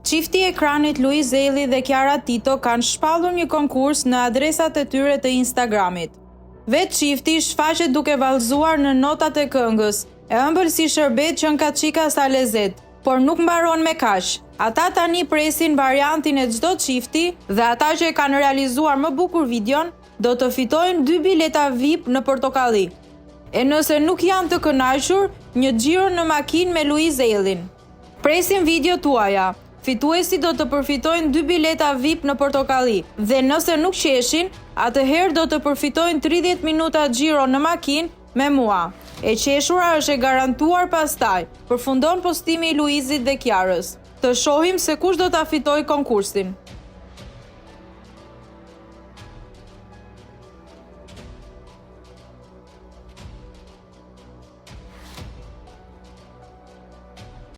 Çifti ekranit Luiz Zelli dhe Kiara Tito kanë shpallur një konkurs në adresat e tyre të Instagramit. Vetë çifti shfaqet duke vallëzuar në notat e këngës, e ëmbël si shërbet që nga çika sa lezet, por nuk mbaron me kaq. Ata tani presin variantin e çdo çifti dhe ata që e kanë realizuar më bukur videon do të fitojnë 2 bileta VIP në Portokalli. E nëse nuk janë të kënaqur, një xhiro në makinë me Luiz Zellin. Presim video tuaja. Fituesi do të përfitojnë 2 bileta VIP në Portokalli dhe nëse nuk qeshin, atëherë do të përfitojnë 30 minuta xhiro në makinë me mua. E qeshura është e garantuar pastaj, përfundon postimi i Luizit dhe Kiarës. Të shohim se kush do ta fitojë konkursin.